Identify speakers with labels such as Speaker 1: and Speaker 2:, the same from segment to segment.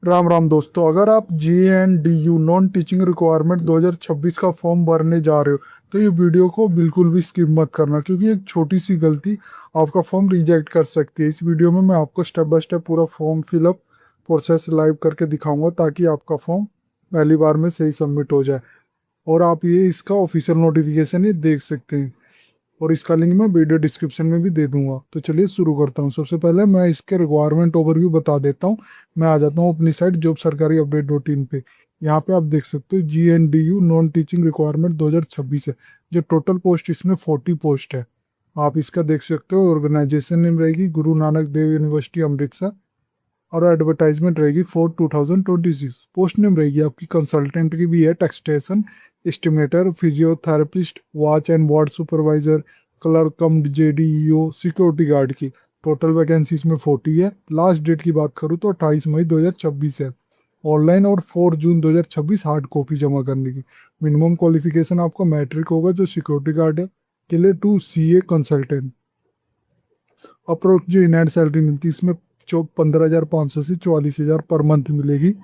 Speaker 1: राम राम दोस्तों, अगर आप GNDU नॉन टीचिंग रिक्वायरमेंट 2026 का फॉर्म भरने जा रहे हो तो ये वीडियो को बिल्कुल भी स्किप मत करना, क्योंकि एक छोटी सी गलती आपका फॉर्म रिजेक्ट कर सकती है। इस वीडियो में मैं आपको स्टेप बाय स्टेप पूरा फॉर्म फिलअप प्रोसेस लाइव करके दिखाऊंगा ताकि आपका फॉर्म पहली बार में सही सबमिट हो जाए और आप ये इसका ऑफिशियल नोटिफिकेशन ये देख सकते हैं। और इसका लिंक मैं वीडियो डिस्क्रिप्शन में भी दे दूंगा। तो चलिए शुरू करता हूँ। सबसे पहले मैं इसके रिक्वायरमेंट ओवरव्यू बता देता हूँ। मैं आ जाता हूँ अपनी साइट जॉब सरकारी अपडेट डॉट इन पे। यहाँ पे आप देख सकते हो GNDU नॉन टीचिंग रिक्वायरमेंट 2026 है। जो टोटल पोस्ट इसमें 40 पोस्ट है। आप इसका देख सकते हो। ऑर्गेनाइजेशन नेम रहेगी गुरु नानक देव यूनिवर्सिटी अमृतसर और एडवर्टाइजमेंट रहेगी फॉर 2026। पोस्ट नेम रहेगी आपकी कंसल्टेंट की भी है, taxation estimator, physiotherapist, watch and ward supervisor, clerk cum JDEO, security guard की। टोटल वैकेंसी इसमें 40 है। लास्ट डेट की बात करूँ तो 28 मई 2026 है। ऑनलाइन और 4 जून 2026 हार्ड कॉपी जमा करने की। मिनिमम क्वालिफिकेशन आपका मैट्रिक होगा जो सिक्योरिटी गार्ड है के लिए, टू CA कंसल्टेंट। अप्रोच जो इन हैंड सैलरी मिलती है इसमें 15,500 से 44,000 पर मंथ मिलेगी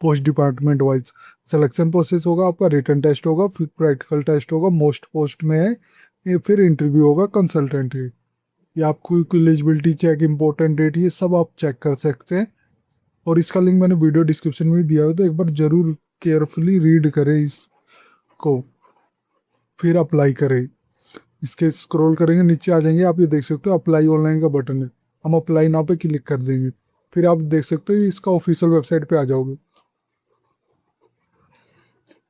Speaker 1: post department wise. Selection process होगा आपका, रिटन टेस्ट होगा, फिर प्रैक्टिकल टेस्ट होगा, मोस्ट पोस्ट में है ये, फिर इंटरव्यू होगा कंसल्टेंट की। ये आपको एलिजिबिलिटी चेक, इंपॉर्टेंट डेट, ये सब आप चेक कर सकते हैं। और इसका लिंक मैंने वीडियो डिस्क्रिप्शन में भी दिया है, तो एक बार जरूर केयरफुली रीड करें इसको, फिर अप्लाई करें। इसके स्क्रॉल करेंगे नीचे आ जाएंगे, आप ये देख सकते हो अप्लाई ऑनलाइन का बटन है। हम अप्लाई नाउ पे क्लिक कर देंगे। फिर आप देख सकते हो इसका ऑफिशियल वेबसाइट पे आ जाओगे।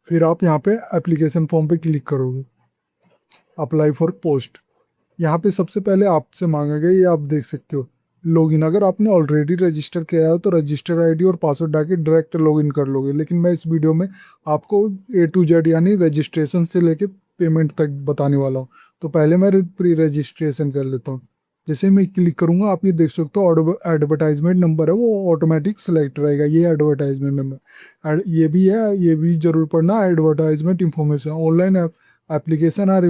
Speaker 1: फिर आप यहाँ पे एप्लीकेशन फॉर्म पे क्लिक करोगे, अप्लाई फॉर पोस्ट। यहाँ पे सबसे पहले आपसे मांगा गया, ये आप देख सकते हो लॉगिन। अगर आपने ऑलरेडी रजिस्टर किया हो तो रजिस्टर आईडी और पासवर्ड डाल के डायरेक्ट लॉगिन कर लोगे, लेकिन मैं इस वीडियो में आपको A to Z यानी रजिस्ट्रेशन से लेके पेमेंट तक बताने वाला हूँ। तो पहले मैं प्री रजिस्ट्रेशन कर लेता हूँ। जैसे मैं क्लिक करूँगा आप ये देख सकते हो एडवर्टाइजमेंट नंबर है वो ऑटोमेटिक सेलेक्ट रहेगा, ये एडवर्टाइजमेंट नंबर। ये भी है, ये भी जरूर पढ़ना, advertisement information online application are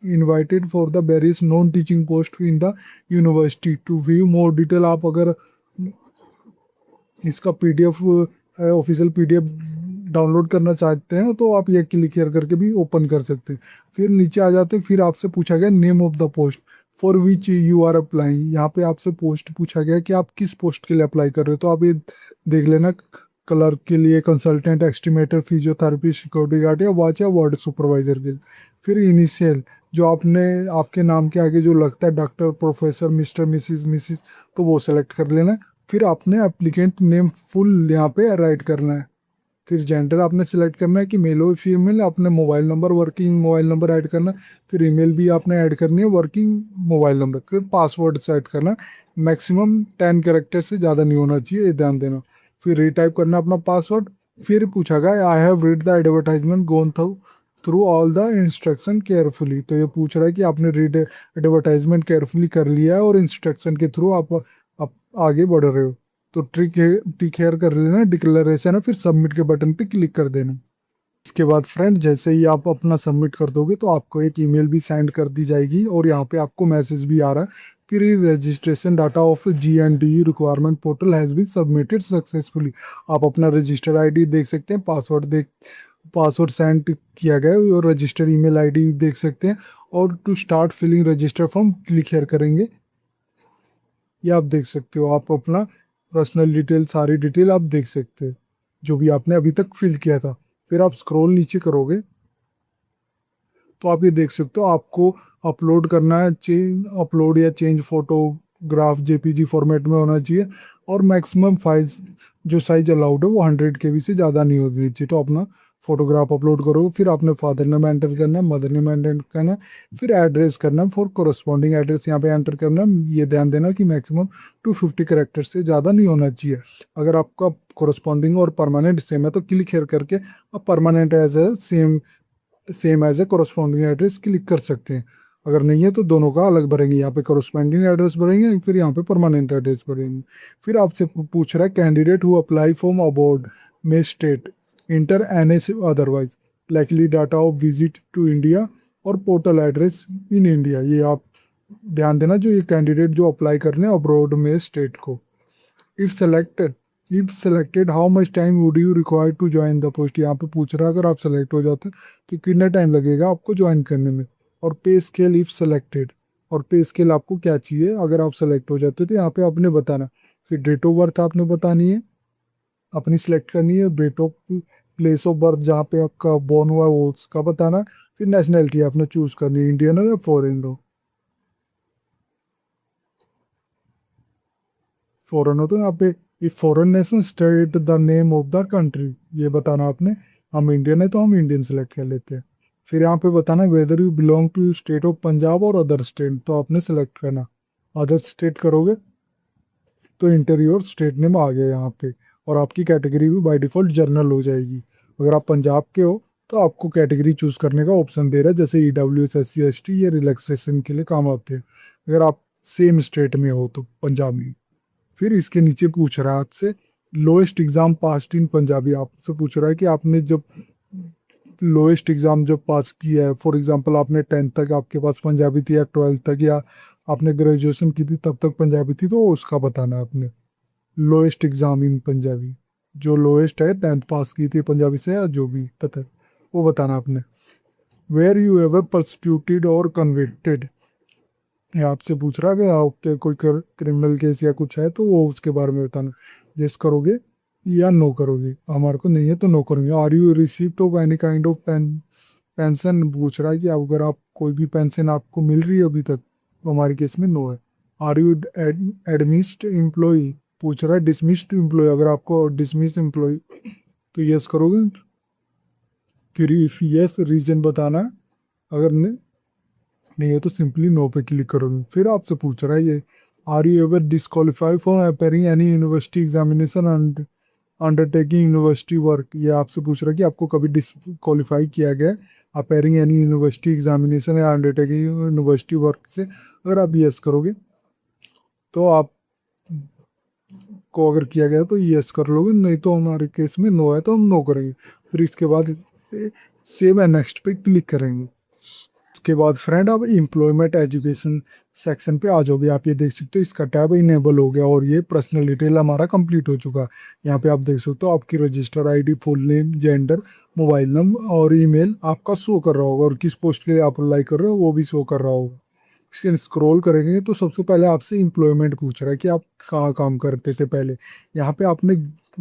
Speaker 1: invited for the various non teaching post in the university to view more detail। आप अगर इसका PDF ऑफिशियल PDF डाउनलोड करना चाहते हैं तो आप ये क्लिक here करके भी ओपन कर सकते हैं। फिर नीचे आ जाते हैं, फिर आपसे पूछा गया name of the post for which you are applying. यहाँ पे आपसे पोस्ट पूछा गया कि आप किस पोस्ट के लिए अप्लाई कर रहे हो, तो आप ये देख लेना, क्लर्क के लिए, consultant, estimator, physiotherapy, security guard या वॉच या वार्ड सुपरवाइजर के लिए। फिर इनिशियल जो आपने आपके नाम के आगे जो लगता है, डॉक्टर, प्रोफेसर, मिस्टर, मिसिस, तो वो सेलेक्ट कर लेना है। फिर आपने एप्लीकेंट नेम फुल यहाँ पे राइट करना है। फिर जेंडर आपने सेलेक्ट करना है कि मेल हो फीमेल। आपने mobile number, working mobile number add करना है। फिर ईमेल भी आपने ऐड करनी है, वर्किंग मोबाइल नंबर। फिर पासवर्ड सेट करना है, मैक्सिमम 10 कैरेक्टर से ज़्यादा नहीं होना चाहिए, ये ध्यान देना। फिर रीटाइप करना अपना पासवर्ड। फिर पूछा गया I have read the advertisement gone through all the instruction carefully. तो ये पूछ रहा है कि आपने रीड एडवर्टाइजमेंट केयरफुली कर लिया है और इंस्ट्रक्शन के थ्रू आप आगे बढ़ रहे हो। तो टिक हेयर कर लेना, डिक्लेरेशन है, फिर सबमिट के बटन पे क्लिक कर देना। इसके बाद फ्रेंड जैसे ही आप अपना सबमिट कर दोगे तो आपको एक ईमेल भी सेंड कर दी जाएगी और यहाँ पे आपको मैसेज भी आ रहा है, pre registration data of GNDU requirement portal has been submitted successfully. आप अपना रजिस्टर आईडी देख सकते हैं, पासवर्ड सेंड किया गया है और रजिस्टर ईमेल आईडी देख सकते हैं। और to start filling register form click here करेंगे, ये आप देख सकते हो। आप अपना पर्सनल डिटेल, सारी डिटेल आप देख सकते हैं जो भी आपने अभी तक फिल किया था। फिर आप स्क्रॉल नीचे करोगे तो आप ये देख सकते हो आपको अपलोड करना है, अपलोड या चेंज फोटोग्राफ JPG फॉर्मेट में होना चाहिए। और मैक्सिमम फाइल्स जो साइज अलाउड है वो 100 KB से ज़्यादा नहीं होनी चाहिए। तो अपना फोटोग्राफ अपलोड करोगे, फिर आपने फादर नेम एंटर करना है, मदर नेम एंटर करना है, फिर एड्रेस करना है, फॉर कोरस्पॉन्डिंग एड्रेस यहाँ पे एंटर करना है। ये ध्यान देना कि मैक्सिमम 250 कैरेक्टर से ज़्यादा नहीं होना चाहिए। अगर आपका कोरस्पॉन्डिंग और परमानेंट सेम है तो क्लिक हेयर करके आप permanent as a same as a corresponding address click कर सकते हैं। अगर नहीं है तो दोनों का अलग भरेंगे, यहाँ पे कोरस्पॉन्डिंग एड्रेस भरेंगे, फिर यहाँ पे परमानेंट एड्रेस भरेंगे। फिर आपसे पूछ रहा है candidate who apply form abroad में state enter NA otherwise likely data of visit to India और पोर्टल एड्रेस इन इंडिया। ये आप ध्यान देना, जो ये कैंडिडेट जो अप्लाई करने अब्रॉड में स्टेट को। If select if selected how much time would you require to join the post, यहाँ पे पूछ रहा है अगर आप सेलेक्ट हो जाते तो कितना टाइम लगेगा आपको ज्वाइन करने में। और पे स्केल इफ सेलेक्टेड, और पे स्केल आपको क्या चाहिए अगर आप सेलेक्ट हो जाते तो यहाँ पे आपने बताना। फिर डेट ऑफ बर्थ आपने बतानी है, अपनी सिलेक्ट करनी है। Date of place of birth जहाँ पे आपका बॉर्न हुआ है वो उसका बताना। फिर नेशनैलिटी आपने चूज करनी है, इंडियन हो या फॉरेन हो। फॉरेन हो तो यहाँ पे ये foreign nation state the name of the country ये बताना आपने। हम इंडियन है तो हम इंडियन सेलेक्ट कर लेते हैं। फिर यहाँ पे बताना whether you belong to state of Punjab और अदर स्टेट, तो आपने सेलेक्ट करना। अदर स्टेट करोगे तो इंटीरियर स्टेट नेम आ गया यहाँ पे। और आपकी कैटेगरी भी बाय डिफ़ॉल्ट जर्नल हो जाएगी। अगर आप पंजाब के हो तो आपको कैटेगरी चूज करने का ऑप्शन दे रहा है, जैसे EWS SC ST ये रिलैक्सेशन के लिए काम आते हैं अगर आप सेम स्टेट में हो तो पंजाब में। फिर इसके नीचे पूछ रहा है आपसे lowest exam passed in Punjabi, आपसे पूछ रहा है कि आपने जब लोएस्ट एग्जाम जब पास किया है, फॉर एग्जांपल आपने 10th तक आपके पास पंजाबी थी या 12th तक, या आपने ग्रेजुएशन की थी तब तक पंजाबी थी, तो उसका बताना आपने। लोएस्ट एग्जाम इन पंजाबी, जो लोएस्ट है 10th पास की थी पंजाबी से या जो भी पता है वो बताना आपने। वेयर यू एवर परसिक्यूटेड और कन्विक्टेड, ये आपसे पूछ रहा है कि आपके कोई क्रिमिनल केस या कुछ है तो वो उसके बारे में बताना। यस करोगे या नो करोगे, हमारे को नहीं है तो नो करेंगे। Are you receipt of any kind of pension पूछ रहा है कि अगर आप कोई भी पेंशन आपको मिल रही है अभी तक, तो हमारे केस में नो है। आर यू एडमिस्ड एम्प्लॉय पूछ रहा है, डिसमिस्ड एम्प्लॉय अगर आपको डिसमिस एम्प्लॉय तो यस करोगे। फिर इफ यस रीजन बताना है, अगर नहीं है तो सिंपली नो पे क्लिक करोगे। फिर आपसे पूछ रहा है ये are you ever disqualify for appearing any university examination and undertaking university work, ये आपसे पूछ रहा है कि आपको कभी डिस्कालीफाई किया गया अपेयरिंग एनी यूनिवर्सिटी एग्जामिनेशन या अंडरटेकिंग यूनिवर्सिटी वर्क से। अगर आप यस करोगे तो आप को अगर किया गया तो यस कर लोगे, नहीं तो हमारे केस में नो है तो हम नो करेंगे। फिर इसके बाद सेव एंड नेक्स्ट पे क्लिक करेंगे। इसके बाद फ्रेंड आप एम्प्लॉयमेंट एजुकेशन सेक्शन पे आ जाओगे। आप ये देख सकते हो इसका टैब इनेबल हो गया और ये पर्सनल डिटेल हमारा कंप्लीट हो चुका। यहाँ पे आप देख सकते हो आपकी register ID, full name, gender, mobile number और ईमेल आपका शो कर रहा होगा, और किस पोस्ट के लिए आप अप्लाई कर रहे हो वो भी शो कर रहा होगा। इसके स्क्रॉल करेंगे तो सबसे पहले आपसे एम्प्लॉयमेंट पूछ रहा है कि आप कहाँ काम करते थे पहले। यहाँ पे आपने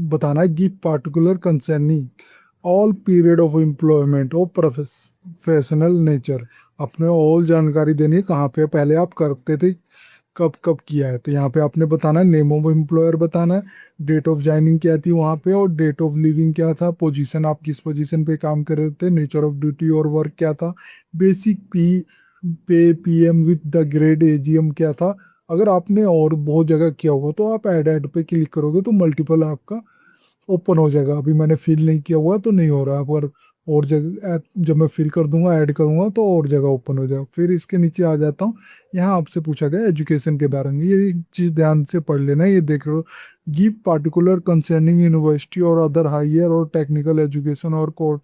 Speaker 1: बताना है give particular concerning all period of employment और प्रोफेशनल नेचर, अपने ऑल जानकारी देनी है कहाँ पे पहले आप करते थे, कब कब किया है। तो यहाँ पे आपने बताना है नेम ऑफ एम्प्लॉयर बताना है, डेट ऑफ ज्वाइनिंग क्या थी वहाँ पे, और डेट ऑफ लिविंग क्या था, पोजीशन आप किस पोजीशन पे काम कर रहे थे, नेचर ऑफ ड्यूटी और वर्क क्या था, बेसिक पे PM with the grade AGM क्या था। अगर आपने और बहुत जगह किया होगा तो आप ऐड पे क्लिक करोगे तो मल्टीपल आपका ओपन हो जाएगा। अभी मैंने फिल नहीं किया हुआ तो नहीं हो रहा है, पर और जगह जब मैं फिल कर दूंगा ऐड करूंगा तो और जगह ओपन हो जाएगा। फिर इसके नीचे आ जाता हूँ, यहाँ आपसे पूछा गया एजुकेशन के बारे में, ये चीज़ ध्यान से पढ़ लेना। ये देख लो गिव पार्टिकुलर कंसर्निंग यूनिवर्सिटी और अदर हायर और टेक्निकल एजुकेशन और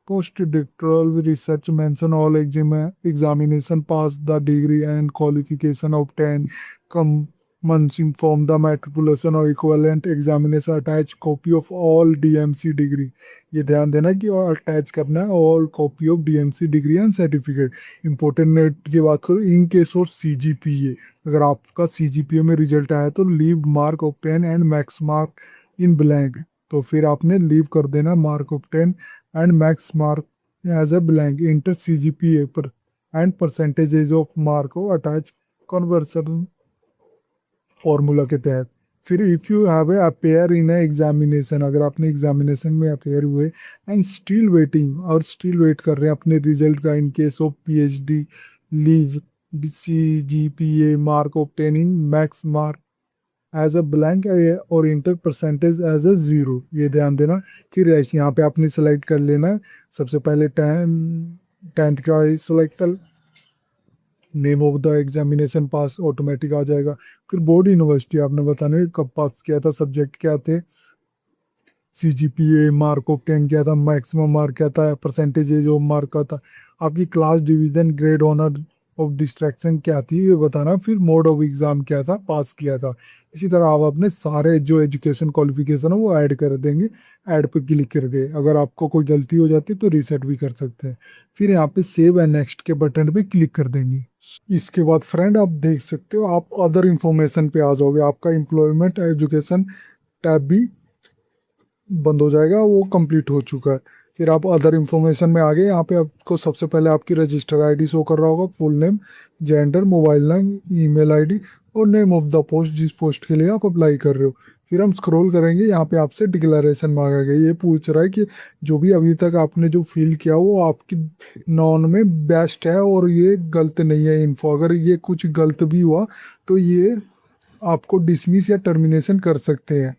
Speaker 1: post doctoral research mention all examination pass the degree and qualification obtained commencing from the matriculation or equivalent examination attach copy of all DMC degree, ये ध्यान देना कि और attach करना है all copy of DMC degree and certificate. Important net की बात करूँ इन केस और CGPA, अगर आपका CGPA में रिजल्ट आया तो leave mark of 10 and max mark in blank, तो फिर आपने लीव कर देना mark of 10 and max mark as a blank, enter CGPA पर and percentages of mark को attach conversion फॉर्मूला के तहत। फिर if you have appear in examination, अगर आपने एग्जामिनेशन में अपेयर हुए एंड स्टिल वेटिंग और स्टिल वेट कर रहे हैं अपने रिजल्ट का, in case of PhD leave CGPA mark of 10 in max mark as a blank और inter percentage as a zero, ये ध्यान देना। फिर ऐसे यहाँ पे आपने सेलेक्ट कर लेना है। सबसे पहले 10th का सेलेक्ट कर, name of the examination pass automatic आ जाएगा। फिर बोर्ड यूनिवर्सिटी आपने बताना है कब पास किया था, सब्जेक्ट क्या थे, CGPA मार्क ऑफ 10 क्या था, मैक्सिमम मार्क क्या था, परसेंटेज ऑफ मार्क का था, आपकी class division grade honour of distinction क्या थी ये बताना, फिर मोड ऑफ एग्ज़ाम क्या था, पास किया था। इसी तरह आप अपने सारे जो एजुकेशन क्वालिफिकेशन है वो ऐड कर देंगे। ऐड पे क्लिक करके अगर आपको कोई गलती हो जाती है तो रीसेट भी कर सकते हैं। फिर यहाँ पे सेव एंड नेक्स्ट के बटन पे क्लिक कर देंगे। इसके बाद फ्रेंड आप देख सकते हो आप अदर इन्फॉर्मेशन पे आ जाओगे। आपका एम्प्लॉयमेंट एजुकेशन टैब भी बंद हो जाएगा, वो कंप्लीट हो चुका है। फिर आप अदर इन्फॉर्मेशन में आ गए। यहाँ पे आपको सबसे पहले आपकी रजिस्टर आईडी शो कर रहा होगा, full name, gender, mobile name, email ID और नेम ऑफ द पोस्ट, जिस पोस्ट के लिए आप अप्लाई कर रहे हो। फिर हम स्क्रॉल करेंगे, यहाँ पे आपसे डिक्लेरेशन मांगा गया। ये पूछ रहा है कि जो भी अभी तक आपने जो फिल किया वो आपकी नॉन में बेस्ट है और ये गलत नहीं है इन्फो। अगर ये कुछ गलत भी हुआ तो ये आपको डिसमिस या टर्मिनेशन कर सकते हैं।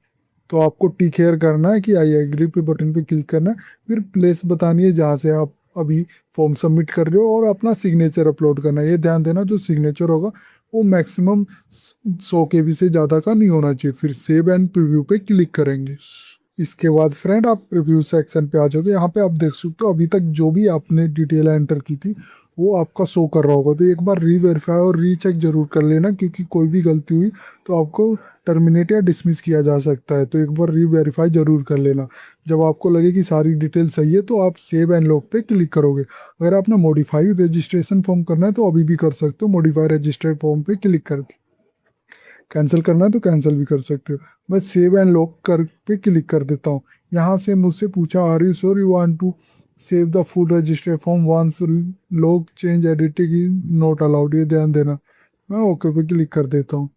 Speaker 1: तो आपको टिक हेयर करना है कि आई एग्री पे बटन पे क्लिक करना है। फिर प्लेस बतानी है जहाँ से आप अभी फॉर्म सबमिट कर रहे हो और अपना सिग्नेचर अपलोड करना है। ये ध्यान देना जो सिग्नेचर होगा वो मैक्सिमम 100 KB से ज़्यादा का नहीं होना चाहिए। फिर सेव एंड प्रीव्यू पे क्लिक करेंगे। इसके बाद फ्रेंड आप प्रीव्यू सेक्शन पे आ जाओगे। यहाँ पे आप देख सकते हो अभी तक जो भी आपने डिटेल एंटर की थी वो आपका शो कर रहा होगा। तो एक बार रीवेरीफाई और रीचेक जरूर कर लेना, क्योंकि कोई भी गलती हुई तो आपको टर्मिनेट या डिसमिस किया जा सकता है। तो एक बार रीवेरीफाई जरूर कर लेना। जब आपको लगे कि सारी डिटेल सही है तो आप सेव एंड लॉक पे क्लिक करोगे। अगर आपने मॉडिफाई रजिस्ट्रेशन फॉर्म करना है तो अभी भी कर सकते हो, मॉडिफाई रजिस्टर्ड फॉर्म पे क्लिक करके। कैंसिल करना है तो कैंसिल भी कर सकते हो। मैं सेव एंड लॉक कर पे क्लिक कर देता हूँ। यहाँ से मुझसे पूछा are you sure you want to save the full register form once log change editing is not allowed, ये ध्यान देना। मैं ओके पे क्लिक कर देता हूँ।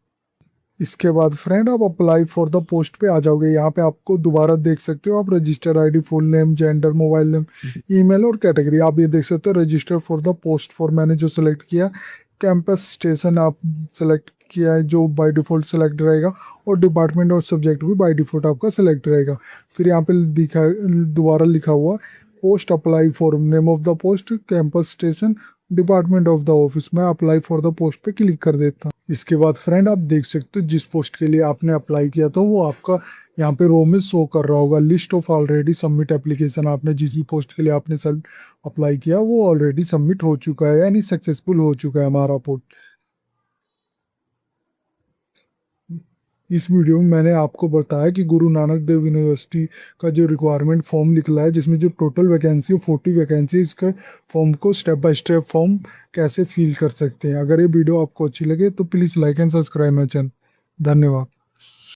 Speaker 1: इसके बाद फ्रेंड आप अप्लाई फॉर द पोस्ट पे आ जाओगे। यहाँ पे आपको दोबारा देख सकते हो आप register ID, full name, gender, mobile name, email और कैटेगरी आप ये देख सकते हो। Register for the post for मैंने जो सेलेक्ट किया, कैंपस स्टेशन आप सेलेक्ट किया है जो बाय डिफ़ॉल्ट सेलेक्ट रहेगा, और डिपार्टमेंट और सब्जेक्ट भी बाय डिफ़ॉल्ट आपका सेलेक्ट रहेगा। फिर यहाँ पे दिखा दोबारा लिखा हुआ post apply for, name of the post, campus station, department of the office. मैं अप्लाई फॉर द पोस्ट पे क्लिक कर देता हूँ। इसके बाद फ्रेंड आप देख सकते हो जिस पोस्ट के लिए आपने अप्लाई किया था वो आपका यहाँ पे रो में शो कर रहा होगा। List of already submit application, आपने जिस भी पोस्ट के लिए आपने सब अप्लाई किया वो ऑलरेडी सबमिट हो चुका है, यानी सक्सेसफुल हो चुका है हमारा पोस्ट। इस वीडियो में मैंने आपको बताया कि गुरु नानक देव यूनिवर्सिटी का जो रिक्वायरमेंट फॉर्म निकला है, जिसमें जो टोटल वैकेंसी है 40 वैकेंसी, इसका फॉर्म को स्टेप बाय स्टेप फॉर्म कैसे फिल कर सकते हैं। अगर ये वीडियो आपको अच्छी लगे तो please like and subscribe my channel. धन्यवाद।